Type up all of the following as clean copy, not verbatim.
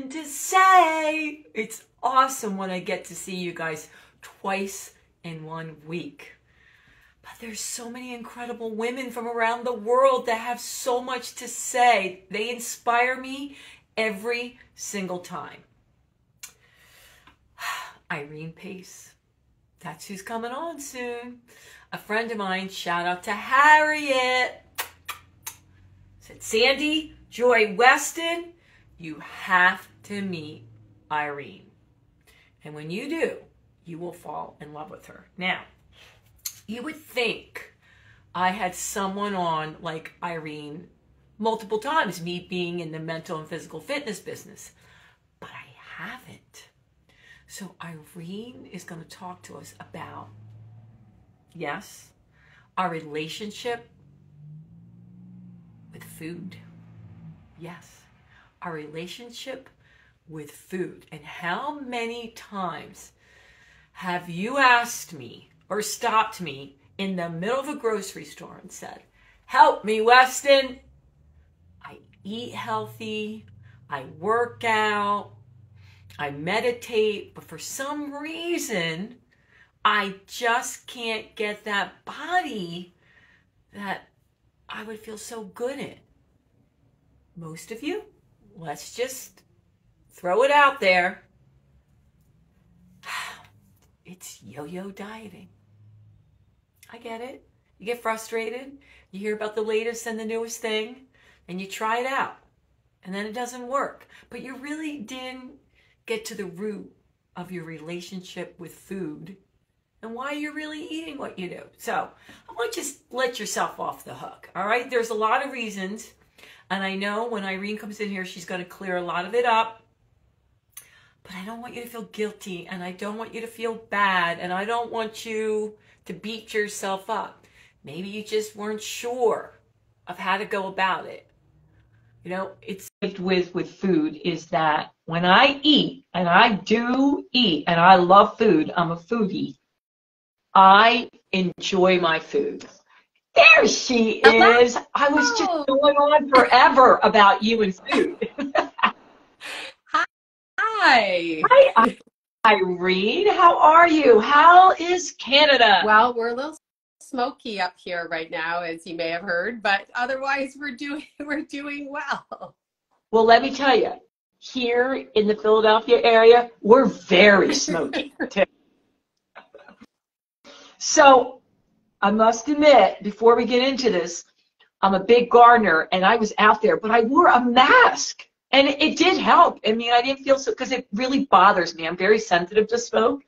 to say. It's awesome when I get to see you guys twice in 1 week. But there's so many incredible women from around the world that have so much to say. They inspire me every single time. Irene Pace. That's who's coming on soon. A friend of mine, shout out to Harriet, said, Sandy Joy Weston, you have to meet Irene. And when you do, you will fall in love with her. Now, you would think I had someone on like Irene multiple times, me being in the mental and physical fitness business, but I haven't. So Irene is going to talk to us about, yes, our relationship with food. Yes, our relationship with food. And how many times have you asked me or stopped me in the middle of a grocery store and said, help me, Weston. I eat healthy, I work out, I meditate, but for some reason, I just can't get that body that I would feel so good in. Most of you, let's just throw it out there. It's yo-yo dieting. I get it. You get frustrated. You hear about the latest and the newest thing, and you try it out, and then it doesn't work. But you really didn't get to the root of your relationship with food and why you're really eating what you do. So I want you to just let yourself off the hook, all right? There's a lot of reasons, and I know when Irene comes in here, she's going to clear a lot of it up, but I don't want you to feel guilty, and I don't want you to feel bad, and I don't want you to beat yourself up. Maybe you just weren't sure of how to go about it. You know, it's with food is that when I eat, and I do eat, and I love food, I'm a foodie, I enjoy my food. There she is. I was just going on forever about you and food. Hi. Hi, Irene. How are you? How is Canada? Well, we're a little smoky up here right now, as you may have heard, but otherwise we're doing well. Well, let me tell you, here in the Philadelphia area, we're very smoky too. So I must admit, before we get into this, I'm a big gardener, and I was out there, but I wore a mask, and it did help. I mean, I didn't feel so, because it really bothers me. I'm very sensitive to smoke.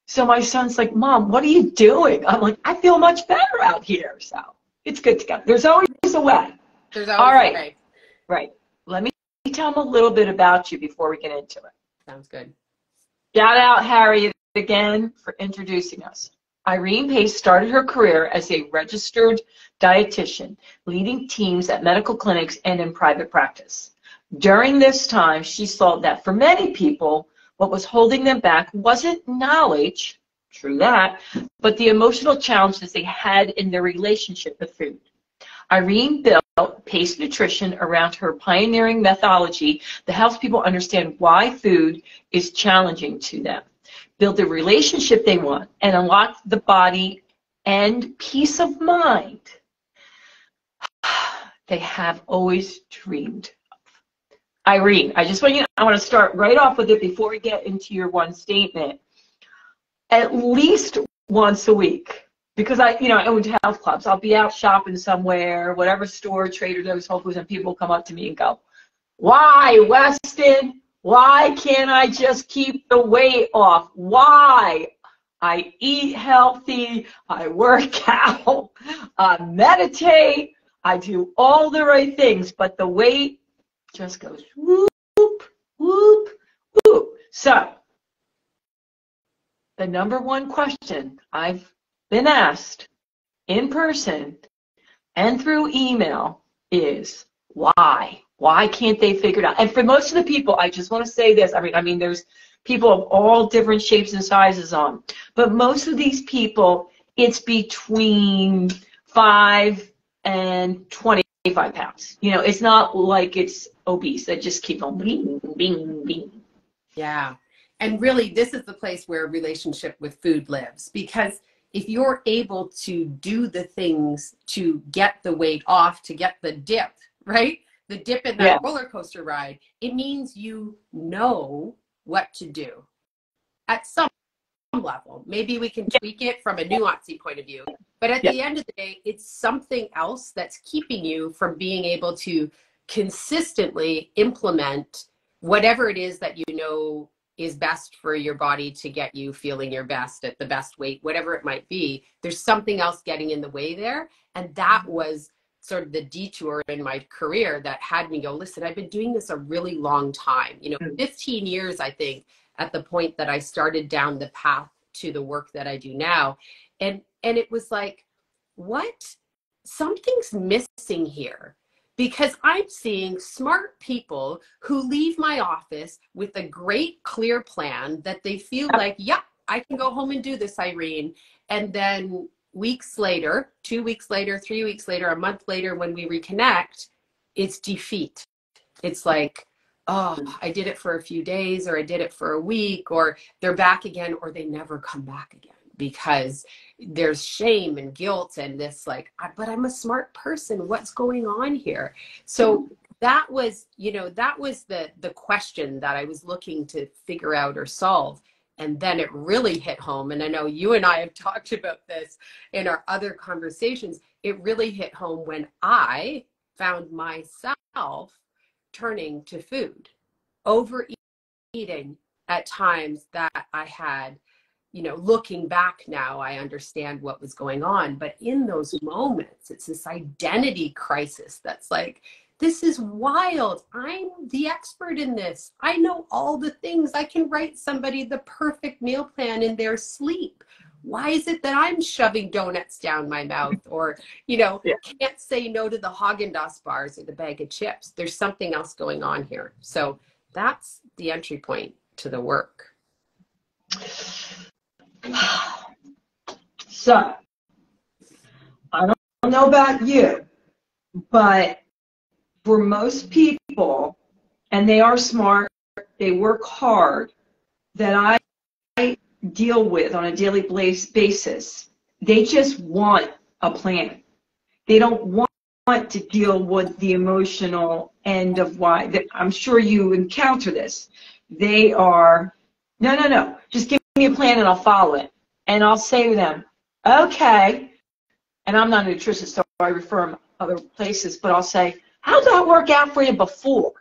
So my son's like, Mom, what are you doing? I'm like, I feel much better out here. So it's good to go. There's always a way. There's always all right. a way. Right. Let me tell them a little bit about you before we get into it. Sounds good. Shout out Harriet again for introducing us. Irene Pace started her career as a registered dietitian, leading teams at medical clinics and in private practice. During this time, she saw that for many people, what was holding them back wasn't knowledge, true that, but the emotional challenges they had in their relationship with food. Irene built Pace Nutrition around her pioneering methodology that helps people understand why food is challenging to them, build the relationship they want, and unlock the body and peace of mind they have always dreamed. Irene, I want to start right off with it before we get into your one statement. At least once a week, because I own health clubs. I'll be out shopping somewhere, whatever store, Trader Joe's, Whole Foods, and people come up to me and go, why, Weston? Why can't I just keep the weight off? Why? I eat healthy, I work out, I meditate, I do all the right things, but the weight just goes whoop, whoop, whoop. So, the number one question I've been asked in person and through email is, why? Why can't they figure it out? And for most of the people, I just want to say this. I mean, there's people of all different shapes and sizes on. But most of these people, it's between 5 and 25 pounds. You know, it's not like it's obese that just keep on bing, bing, bing. Yeah. And really, this is the place where relationship with food lives, because if you're able to do the things to get the weight off, to get the dip, right? The dip in that roller coaster ride, it means you know what to do at some level. Maybe we can tweak it from a nuancey point of view, but at the end of the day, it's something else that's keeping you from being able to consistently implement whatever it is that you know is best for your body to get you feeling your best at the best weight, whatever it might be. There's something else getting in the way there. And that was sort of the detour in my career that had me go, listen, I've been doing this a really long time, 15 years, I think, at the point that I started down the path to the work that I do now. And it was like, what? Something's missing here. Because I'm seeing smart people who leave my office with a great, clear plan that they feel like, yeah, I can go home and do this, Irene. And then weeks later, 2 weeks later, 3 weeks later, a month later, when we reconnect, it's defeat. It's like, oh, I did it for a few days, or I did it for a week, or they're back again, or they never come back again, because there's shame and guilt and this like, but I'm a smart person. What's going on here? So that was, that was the question that I was looking to figure out or solve. And then it really hit home. And I know you and I have talked about this in our other conversations. It really hit home when I found myself turning to food, overeating at times that I had. Looking back now, I understand what was going on. But in those moments, it's this identity crisis that's like, this is wild. I'm the expert in this. I know all the things. I can write somebody the perfect meal plan in their sleep. Why is it that I'm shoving donuts down my mouth, or, can't say no to the Haagen-Dazs bars or the bag of chips? There's something else going on here. So that's the entry point to the work. So, I don't know about you, but for most people, and they are smart, they work hard, that I deal with on a daily basis, they just want a plan. They don't want to deal with the emotional end of why. I'm sure you encounter this. They are, no, just give me a plan and I'll follow it. And I'll say to them, okay, and I'm not a nutritionist, so I refer them other places, but I'll say, how'd that work out for you before?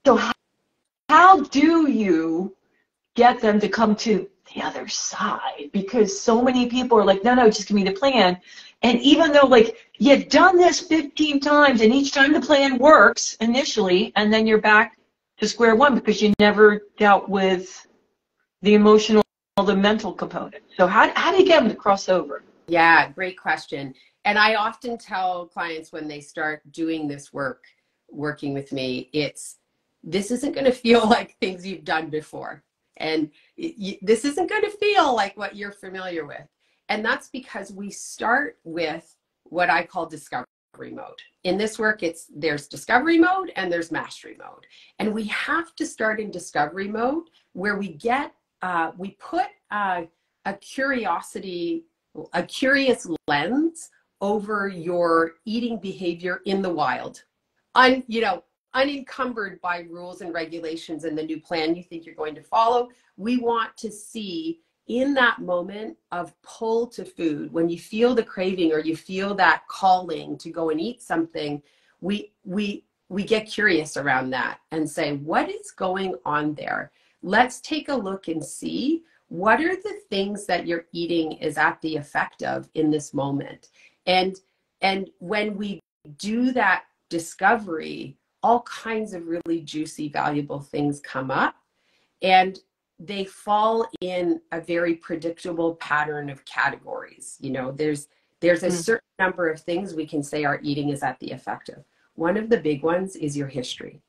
So how do you get them to come to the other side? Because so many people are like, no, just give me the plan. And even though, like, you've done this 15 times, and each time the plan works initially, and then you're back to square one because you never dealt with the emotional, the mental component. So how do you get them to cross over? Yeah, great question. And I often tell clients when they start doing this work, working with me, this isn't going to feel like things you've done before. And this isn't going to feel like what you're familiar with. And that's because we start with what I call discovery mode. In this work, there's discovery mode and there's mastery mode. And we have to start in discovery mode, where we put a curious lens over your eating behavior in the wild, unencumbered by rules and regulations and the new plan you think you're going to follow. We want to see in that moment of pull to food, when you feel the craving or you feel that calling to go and eat something, we get curious around that and say, what is going on there? Let's take a look and see what are the things that you're eating is at the effect of in this moment. And when we do that discovery, all kinds of really juicy, valuable things come up, and they fall in a very predictable pattern of categories. There's a certain number of things we can say our eating is at the effect of. One of the big ones is your history.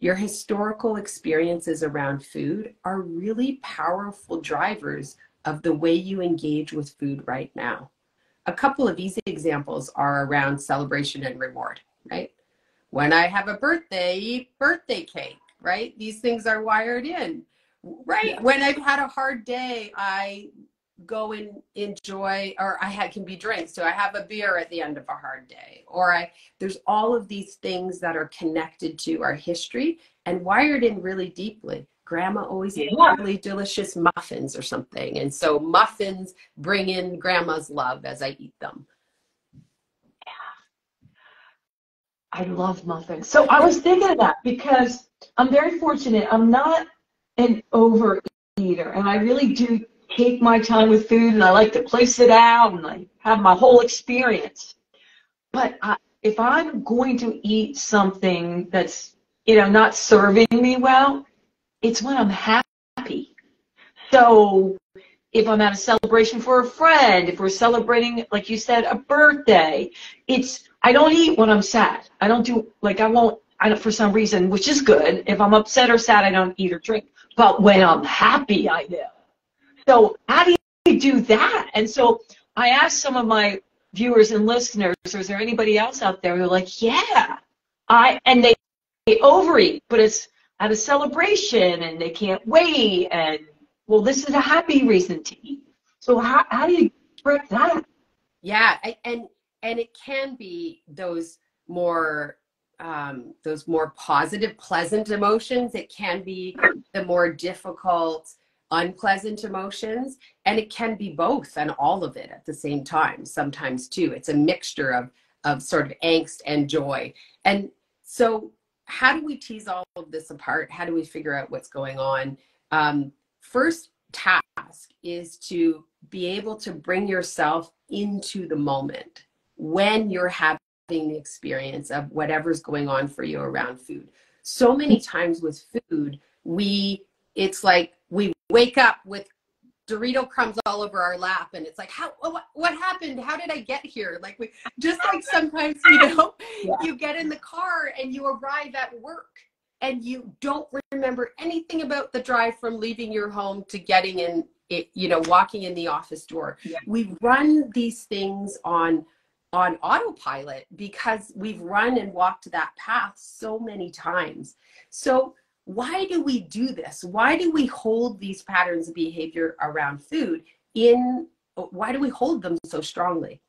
Your historical experiences around food are really powerful drivers of the way you engage with food right now. A couple of easy examples are around celebration and reward, right? When I have a birthday, eat birthday cake, right? These things are wired in, right? Yeah. When I've had a hard day, I go and enjoy, or can be drinks. So I have a beer at the end of a hard day, there's all of these things that are connected to our history and wired in really deeply. Grandma always made really delicious muffins or something. And so muffins bring in grandma's love as I eat them. I love muffins. So I was thinking of that because I'm very fortunate. I'm not an overeater, and I really do take my time with food, and I like to place it out, and I have my whole experience. But if I'm going to eat something that's, not serving me well, it's when I'm happy. So if I'm at a celebration for a friend, if we're celebrating, like you said, a birthday, I don't eat when I'm sad. I don't do, for some reason, which is good. If I'm upset or sad, I don't eat or drink. But when I'm happy, I do. So how do you do that? And so I asked some of my viewers and listeners, is there anybody else out there who are like, yeah, and they overeat, but it's at a celebration and they can't wait, and well, this is a happy reason to eat. So how do you break that? Yeah, and it can be those more positive, pleasant emotions. It can be the more difficult, unpleasant emotions, and it can be both and all of it at the same time. Sometimes too, it's a mixture of sort of angst and joy. And so, how do we tease all of this apart? How do we figure out what's going on? First task is to be able to bring yourself into the moment when you're having the experience of whatever's going on for you around food. So many times with food, it's like we wake up with Dorito crumbs all over our lap, and it's like, what happened? How did I get here? Sometimes, you get in the car and you arrive at work and you don't remember anything about the drive from leaving your home to getting in it, walking in the office door. Yeah. We run these things on autopilot because we've run and walked that path so many times. So why do we do this? Why do we hold these patterns of behavior around food why do we hold them so strongly?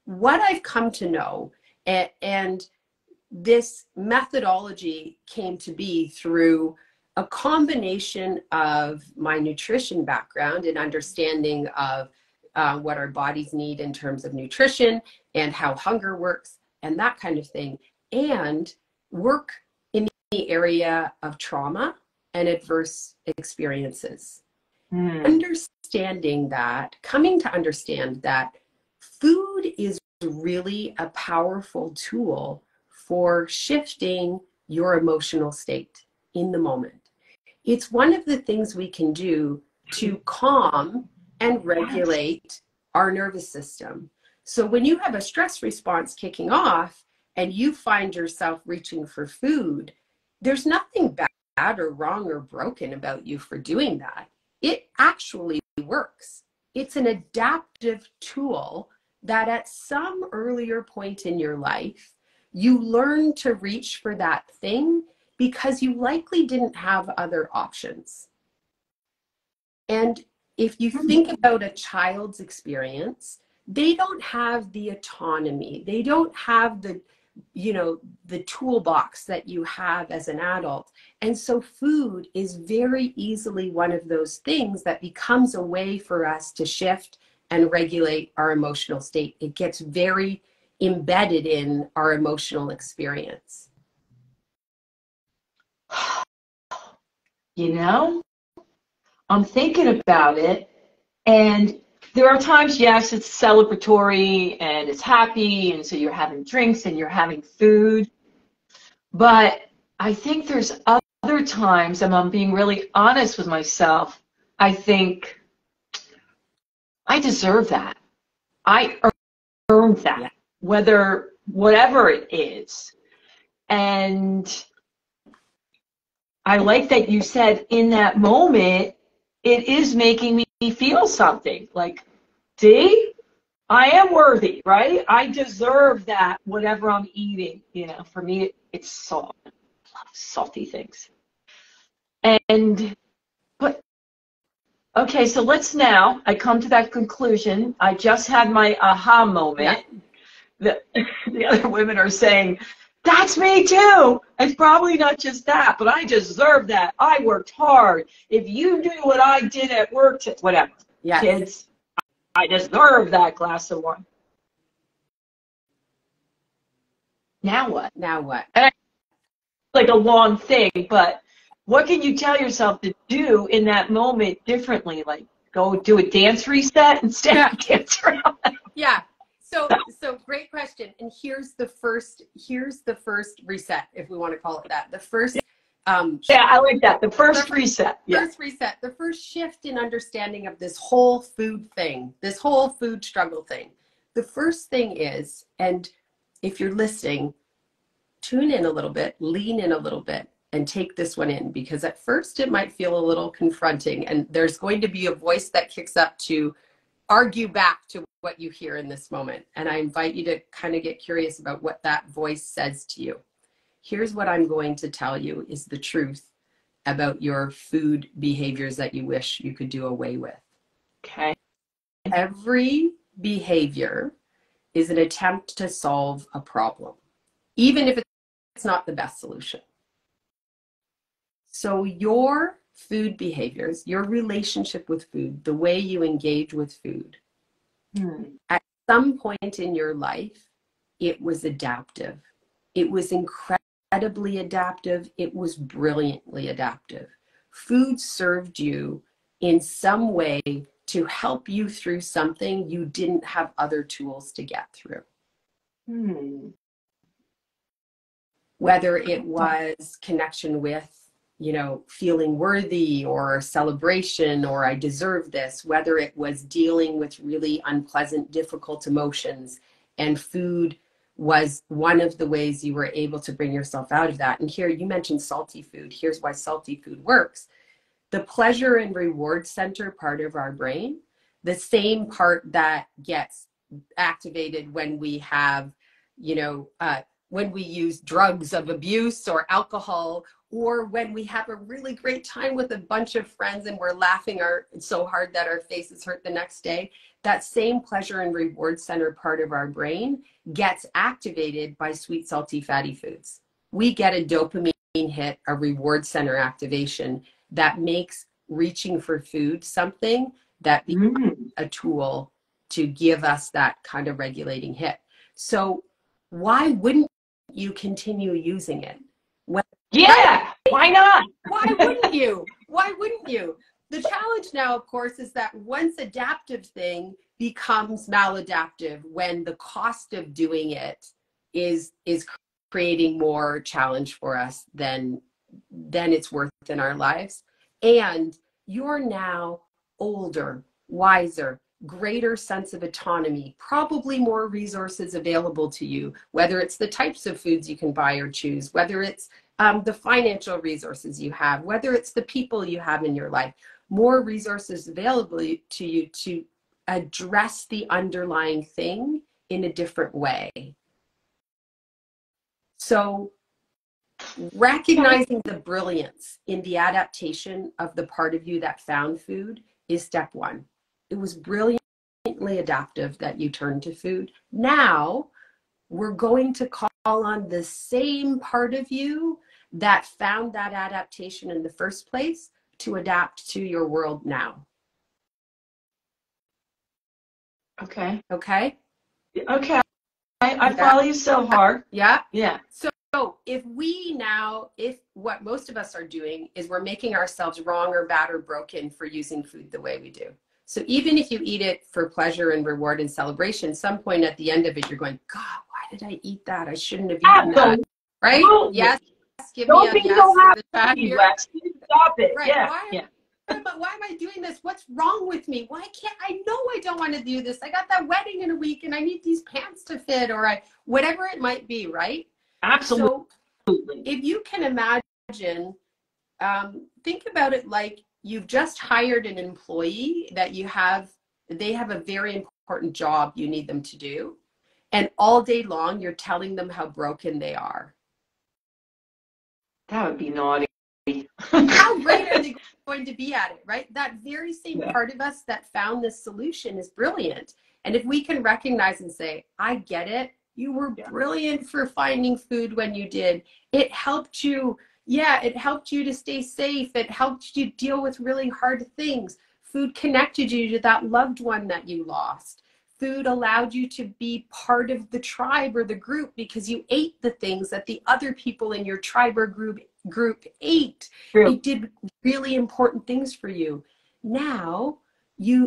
What I've come to know, and this methodology came to be through a combination of my nutrition background and understanding of what our bodies need in terms of nutrition and how hunger works and that kind of thing, and work in the area of trauma and adverse experiences. Coming to understand that food is really a powerful tool for shifting your emotional state in the moment. It's one of the things we can do to calm and regulate our nervous system. So when you have a stress response kicking off and you find yourself reaching for food, there's nothing bad or wrong or broken about you for doing that. It actually works. It's an adaptive tool that at some earlier point in your life, you learn to reach for that thing because you likely didn't have other options. And if you think about a child's experience, they don't have the autonomy. They don't have the toolbox that you have as an adult. And so food is very easily one of those things that becomes a way for us to shift and regulate our emotional state. It gets very embedded in our emotional experience. I'm thinking about it, and there are times, yes, it's celebratory and it's happy, and so you're having drinks and you're having food. But I think there's other times, and I'm being really honest with myself, I think I deserve that. I earned that, whatever it is. And I like that you said in that moment, it is making me feel something. Like, see, I am worthy, right? I deserve that, whatever I'm eating. You know, for me, it's salt. I love salty things. And, but, okay, so I come to that conclusion. I just had my aha moment. Yeah. The other women are saying, that's me too. It's probably not just that, but I deserve that. I worked hard. If you knew what I did at work, whatever. Yes. Kids, I deserve that glass of wine. Now what? Now what? And it's like a long thing, but what can you tell yourself to do in that moment differently? Like go do a dance reset instead of dance around? Yeah. So great question. And here's the first reset, if we want to call it that. The first yeah, I like that. The first reset. First reset. The first shift in understanding of this whole food thing, this whole food struggle thing. The first thing is, and if you're listening, tune in a little bit, lean in a little bit, and take this one in, because at first it might feel a little confronting, and there's going to be a voice that kicks up to argue back to what you hear in this moment. And I invite you to kind of get curious about what that voice says to you. Here's what I'm going to tell you is the truth about your food behaviors that you wish you could do away with. Okay. Every behavior is an attempt to solve a problem, even if it's not the best solution. So your food behaviors, your relationship with food, the way you engage with food, at some point in your life, it was adaptive. It was incredibly adaptive. It was brilliantly adaptive. Food served you in some way to help you through something you didn't have other tools to get through. Whether it was connection with, you know, feeling worthy or celebration or I deserve this, whether it was dealing with really unpleasant, difficult emotions, and food was one of the ways you were able to bring yourself out of that. And here you mentioned salty food. Here's why salty food works. The pleasure and reward center part of our brain, the same part that gets activated when we have, you know, when we use drugs of abuse or alcohol, or when we have a really great time with a bunch of friends and we're laughing so hard that our faces hurt the next day, that same pleasure and reward center part of our brain gets activated by sweet, salty, fatty foods. We get a dopamine hit, a reward center activation that makes reaching for food something that becomes a tool to give us that kind of regulating hit. So why wouldn't you continue using it? Yeah, why not? Why wouldn't you? Why wouldn't you? The challenge now, of course, is that once adaptive thing becomes maladaptive, when the cost of doing it is creating more challenge for us than it's worth in our lives. And you're now older, wiser, greater sense of autonomy, probably more resources available to you, whether it's the types of foods you can buy or choose, whether it's the financial resources you have, whether it's the people you have in your life, more resources available to you to address the underlying thing in a different way. So recognizing the brilliance in the adaptation of the part of you that found food is step one. It was brilliantly adaptive that you turned to food. Now we're going to call on the same part of you that found that adaptation in the first place to adapt to your world now. Okay. Okay? Okay. I follow you so hard. Yeah? Yeah. So if what most of us are doing is we're making ourselves wrong or bad or broken for using food the way we do. So even if you eat it for pleasure and reward and celebration, some point at the end of it, you're going, God, why did I eat that? I shouldn't have eaten that. Right? Yes. Give Don't me a be yes so for the chat happy, here. Lex. Stop it. Right. Yeah. Why am I doing this? What's wrong with me? Why can't I know I don't want to do this? I got that wedding in a week and I need these pants to fit, or whatever it might be, right? Absolutely. So if you can imagine, think about it like you've just hired an employee that they have a very important job you need them to do. And all day long, you're telling them how broken they are. That would be naughty. How great are they going to be at it, right? That very same Yeah. part of us that found this solution is brilliant. And if we can recognize and say, I get it, you were brilliant for finding food when you did. It helped you. Yeah, it helped you to stay safe. It helped you deal with really hard things. Food connected you to that loved one that you lost. Food allowed you to be part of the tribe or the group because you ate the things that the other people in your tribe or group ate. True. It did really important things for you. Now,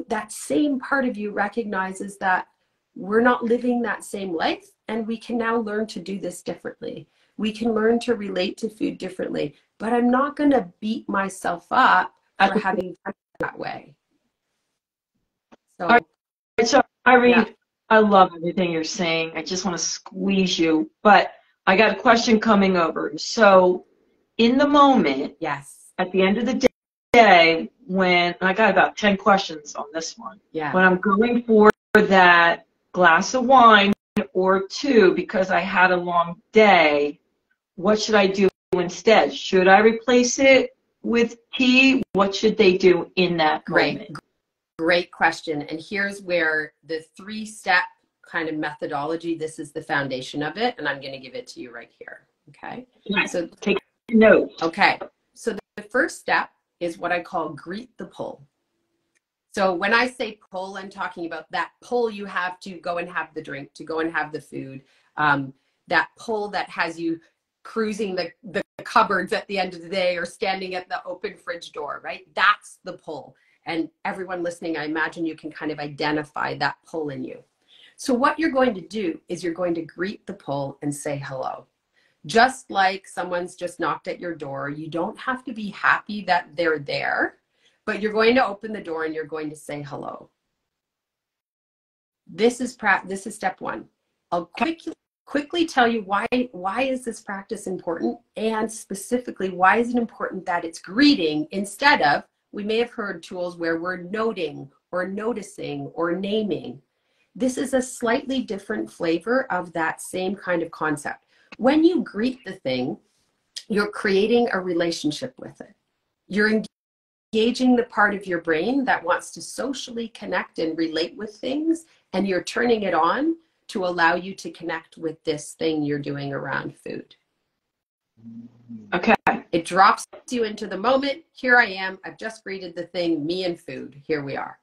that same part of you recognizes that we're not living that same life, and we can now learn to do this differently. We can learn to relate to food differently, but I'm not going to beat myself up for having done it that way. So, all right, so Irene, yeah. I love everything you're saying. I just want to squeeze you, but I got a question coming over. So in the moment, Yes. at the end of the day, when I got about 10 questions on this one, Yeah. when I'm going for that glass of wine or two because I had a long day, what should I do instead? Should I replace it with tea? What should they do in that moment? Great question. And here's where the 3-step kind of methodology, this is the foundation of it, and I'm going to give it to you right here. Okay. Yes. So take notes. Okay. So the first step is what I call greet the pull. So when I say pull, I'm talking about that pull you have to go and have the drink, to go and have the food. That pull that has you cruising the cupboards at the end of the day or standing at the open fridge door, right? That's the pull. And everyone listening, I imagine you can kind of identify that pull in you. So what you're going to do is you're going to greet the pull and say hello. Just like someone's just knocked at your door, you don't have to be happy that they're there, but you're going to open the door and you're going to say hello. This is step one. I'll quickly tell you why is this practice important, and specifically why is it important that it's greeting instead of, we may have heard tools where we're noting or noticing or naming. This is a slightly different flavor of that same kind of concept. When you greet the thing, you're creating a relationship with it. You're engaging the part of your brain that wants to socially connect and relate with things, and you're turning it on to allow you to connect with this thing you're doing around food. Okay. It drops you into the moment. Here I am. I've just greeted the thing, me and food. Here we are.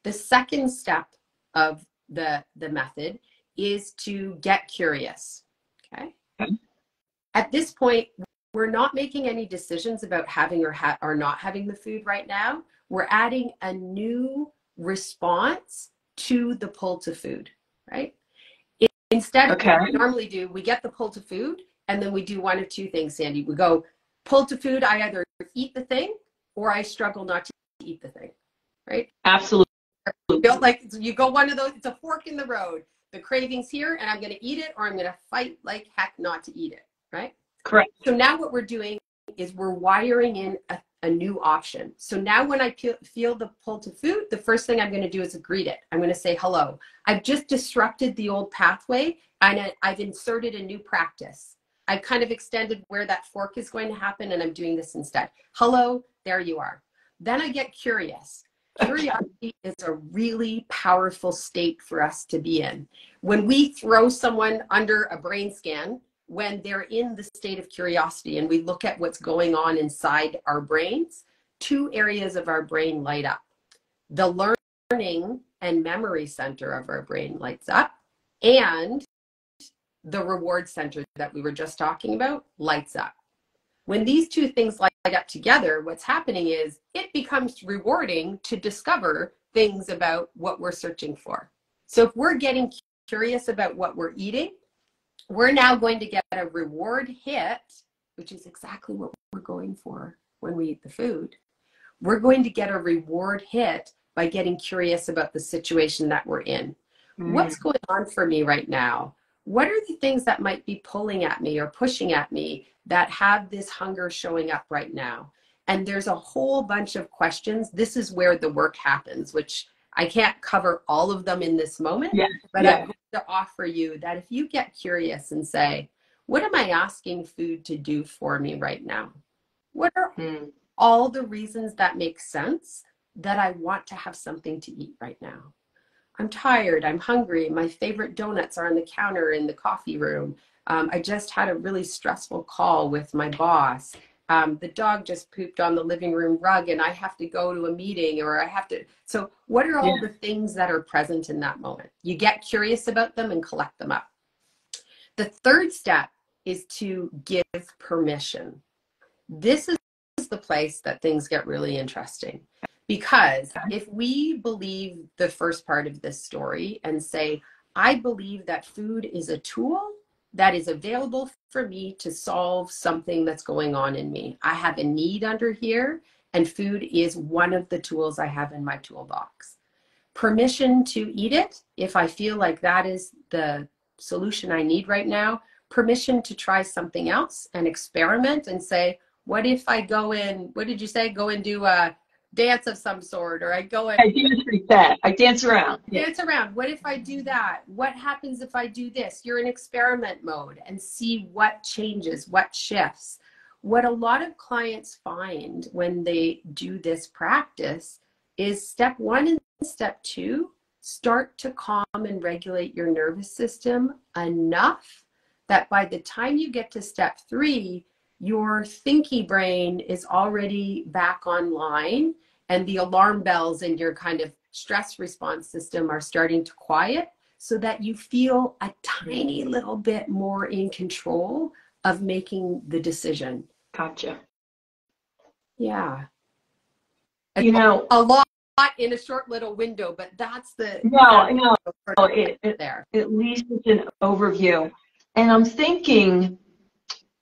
The second step of the method is to get curious. Okay. At this point, we're not making any decisions about having or not having the food right now. We're adding a new response to the pull to food, right? Instead of what we normally do, we get the pull to food, and then we do one of two things, Sandy. We go pull to food, I either eat the thing or I struggle not to eat the thing, right? Absolutely. Like you go one of those, it's a fork in the road. The craving's here and I'm going to eat it, or I'm going to fight like heck not to eat it, right? Correct. So now what we're doing is we're wiring in a new option. So now when I feel the pull to food, the first thing I'm going to do is greet it. I'm going to say hello. I've just disrupted the old pathway and I've inserted a new practice. I've kind of extended where that fork is going to happen, and I'm doing this instead. Hello, there you are. Then I get curious. Curiosity is a really powerful state for us to be in. When we throw someone under a brain scan, when they're in the state of curiosity and we look at what's going on inside our brains, 2 areas of our brain light up. The learning and memory center of our brain lights up, and the reward center that we were just talking about lights up. When these 2 things light up together, what's happening is it becomes rewarding to discover things about what we're searching for. So if we're getting curious about what we're eating, we're now going to get a reward hit, which is exactly what we're going for when we eat the food. We're going to get a reward hit by getting curious about the situation that we're in. What's going on for me right now? What are the things that might be pulling at me or pushing at me that have this hunger showing up right now? And there's a whole bunch of questions. This is where the work happens, which I can't cover all of them in this moment, but I'm going to offer you that if you get curious and say, what am I asking food to do for me right now? What are all the reasons that make sense that I want to have something to eat right now? I'm tired, I'm hungry, my favorite donuts are on the counter in the coffee room. I just had a really stressful call with my boss. The dog just pooped on the living room rug and I have to go to a meeting, or I have to. So what are all the things that are present in that moment? You get curious about them and collect them up. The third step is to give permission. This is the place that things get really interesting, because if we believe the first part of this story and say, I believe that food is a tool that is available for me to solve something that's going on in me. I have a need under here, and food is one of the tools I have in my toolbox. Permission to eat it if I feel like that is the solution I need right now. Permission to try something else and experiment and say, what if I go in, what did you say? Go and do a dance of some sort, or I go and... I dance like that. I dance around. Dance around. What if I do that? What happens if I do this? You're in experiment mode and see what changes, what shifts. What a lot of clients find when they do this practice is step 1 and step 2, start to calm and regulate your nervous system enough that by the time you get to step 3, your thinky brain is already back online and the alarm bells in your kind of stress response system are starting to quiet, so that you feel a tiny little bit more in control of making the decision. Gotcha. Yeah. You know, a lot in a short little window, but that's the... No, there. At least it's an overview. And I'm thinking,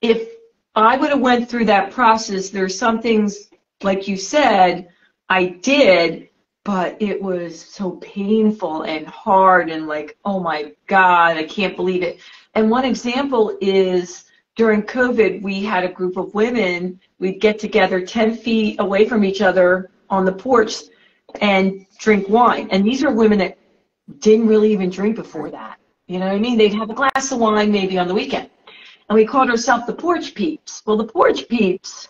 if I would have went through that process, there's some things, like you said, I did, but it was so painful and hard and like, oh my God, I can't believe it. And one example is during COVID, we had a group of women, we'd get together 10 feet away from each other on the porch and drink wine. And these are women that didn't really even drink before that. You know what I mean? They'd have a glass of wine maybe on the weekend. And we called ourselves the Porch Peeps. Well, the Porch Peeps,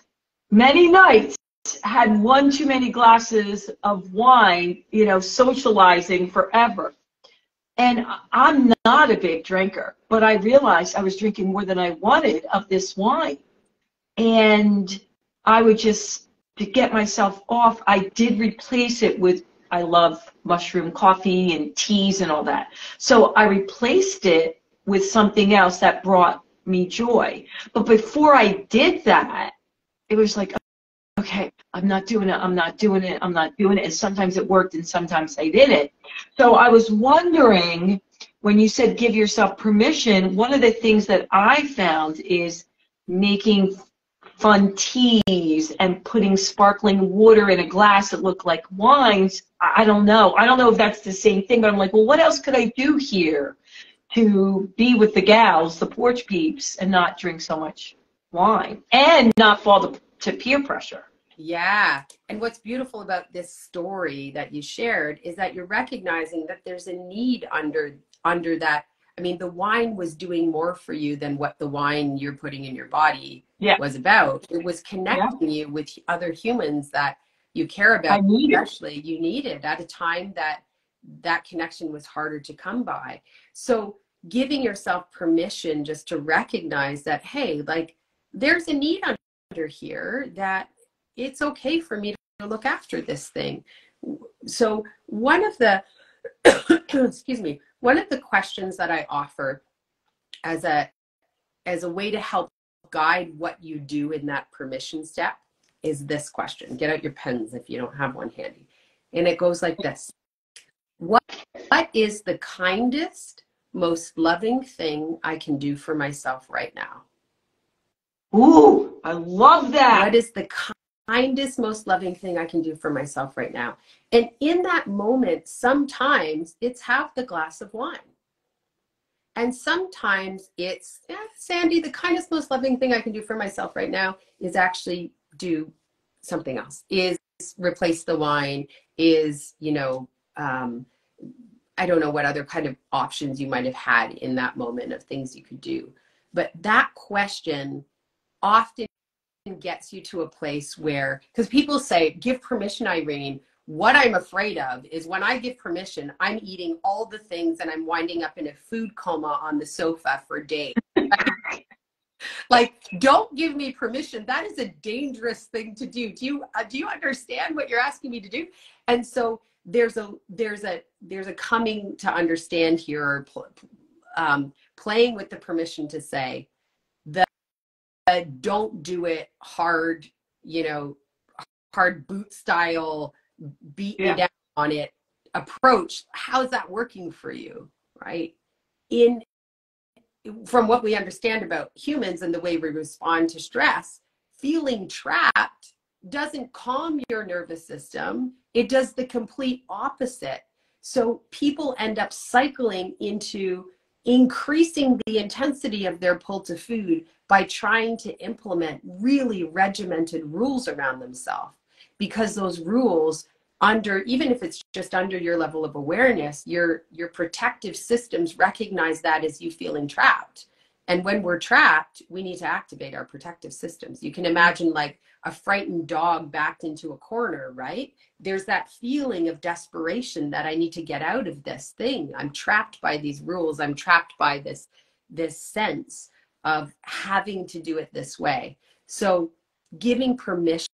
many nights, had one too many glasses of wine, you know, socializing forever. And I'm not a big drinker, but I realized I was drinking more than I wanted of this wine. And I would just, to get myself off, I did replace it with, I love mushroom coffee and teas and all that. So I replaced it with something else that brought me joy. But before I did that, it was like, okay, I'm not doing it, I'm not doing it, I'm not doing it. And sometimes it worked and sometimes I didn't. So I was wondering, when you said give yourself permission, one of the things that I found is making fun teas and putting sparkling water in a glass that looked like wines. I don't know. I don't know if that's the same thing, but I'm like, well, what else could I do here to be with the gals, the Porch Peeps, and not drink so much wine and not fall to peer pressure? Yeah. And what's beautiful about this story that you shared is that you're recognizing that there's a need under that. I mean, the wine was doing more for you than what the wine you're putting in your body was about. It was connecting you with other humans that you care about, especially you needed at a time that connection was harder to come by. So giving yourself permission just to recognize that, hey, like there's a need under here, that it's okay for me to look after this thing. So one of the, excuse me, one of the questions that I offer as a way to help guide what you do in that permission step is this question. Get out your pens if you don't have one handy. And it goes like this. What is the kindest, most loving thing I can do for myself right now? Ooh, I love that. What is the kindest, most loving thing I can do for myself right now? And in that moment, sometimes it's have the glass of wine. And sometimes it's, Sandy, the kindest, most loving thing I can do for myself right now is actually do something else, is replace the wine, is, you know, I don't know what other kind of options you might have had in that moment of things you could do. But that question often gets you to a place where, because people say, give permission, Irene. What I'm afraid of is when I give permission, I'm eating all the things and I'm winding up in a food coma on the sofa for days. Like, don't give me permission. That is a dangerous thing to do. Do you understand what you're asking me to do? And so there's a coming to understand here, playing with the permission to say that don't do it hard, hard boot style, beat me down on it approach. How's that working for you, right? From what we understand about humans and the way we respond to stress, feeling trapped doesn't calm your nervous system. It does the complete opposite. So people end up cycling into increasing the intensity of their pull to food by trying to implement really regimented rules around themselves, because those rules, even if it's just under your level of awareness, your protective systems recognize that as you feeling trapped. And when we're trapped, we need to activate our protective systems. You can imagine like a frightened dog backed into a corner, right? There's that feeling of desperation that I need to get out of this thing. I'm trapped by these rules. I'm trapped by this sense of having to do it this way. So giving permission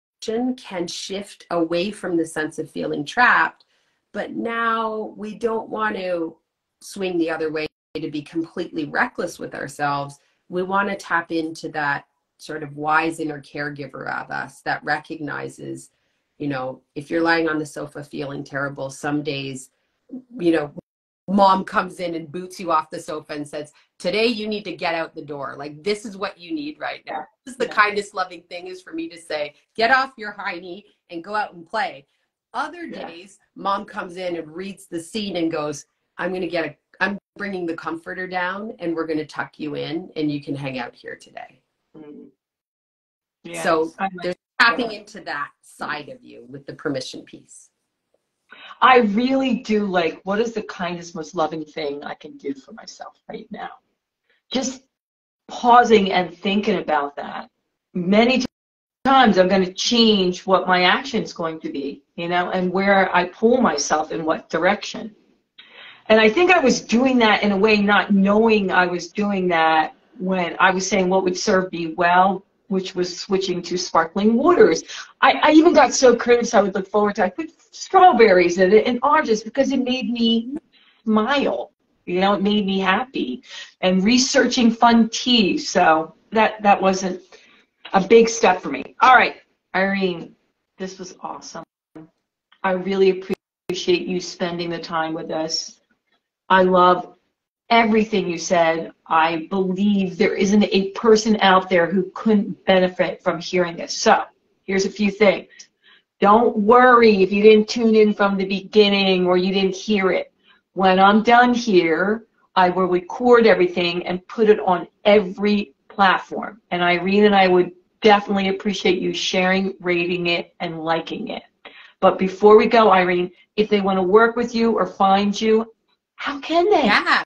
can shift away from the sense of feeling trapped, but now we don't want to swing the other way to be completely reckless with ourselves. We want to tap into that sort of wise inner caregiver of us that recognizes, if you're lying on the sofa feeling terrible, some days, mom comes in and boots you off the sofa and says, today you need to get out the door. Like, this is what you need right now. This is the kindest loving thing is for me to say, get off your high knee and go out and play. Other days, mom comes in and reads the scene and goes, I'm bringing the comforter down and we're going to tuck you in and you can hang out here today. Yes. So there's tapping into that side of you with the permission piece. I really do like, what is the kindest, most loving thing I can do for myself right now? Just pausing and thinking about that. Many times I'm going to change what my action is going to be, and where I pull myself in what direction. And I think I was doing that in a way, not knowing I was doing that when I was saying what would serve me well, which was switching to sparkling waters. I even got so creative, I would look forward to, I put strawberries in it and oranges because it made me smile. It made me happy. And researching fun teas. So that wasn't a big step for me. All right, Irene, this was awesome. I really appreciate you spending the time with us. I love everything you said. I believe there isn't a person out there who couldn't benefit from hearing this. So here's a few things. Don't worry if you didn't tune in from the beginning or you didn't hear it. When I'm done here, I will record everything and put it on every platform. And Irene and I would definitely appreciate you sharing, rating it, and liking it. But before we go, Irene, if they want to work with you or find you, how can they? Yeah.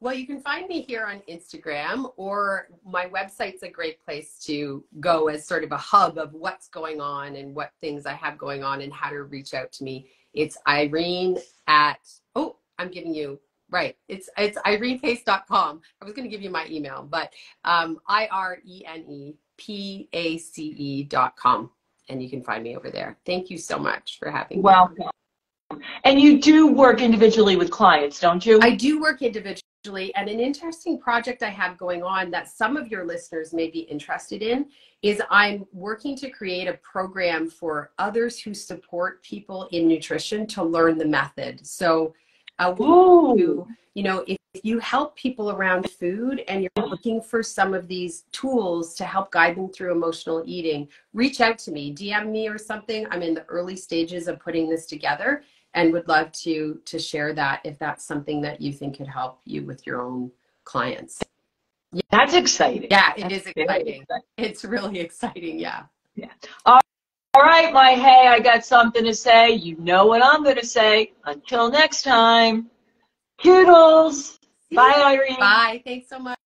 Well, you can find me here on Instagram, or my website's a great place to go as sort of a hub of what's going on and what things I have going on and how to reach out to me. It's Irene at, I'm giving you, right. It's irenepace.com. I was going to give you my email, but irenepace.com. And you can find me over there. Thank you so much for having me. Welcome. And you do work individually with clients, don't you? I do work individually, and an interesting project I have going on that some of your listeners may be interested in is I'm working to create a program for others who support people in nutrition to learn the method. So if you help people around food and you're looking for some of these tools to help guide them through emotional eating, reach out to me, DM me or something. I'm in the early stages of putting this together and would love to share that if that's something that you think could help you with your own clients. Yeah. That's exciting. Yeah, it is exciting. It's really exciting. Yeah. Yeah. All right, my hey, I got something to say. You know what I'm going to say. Until next time, toodles. Bye, Irene. Bye. Thanks so much.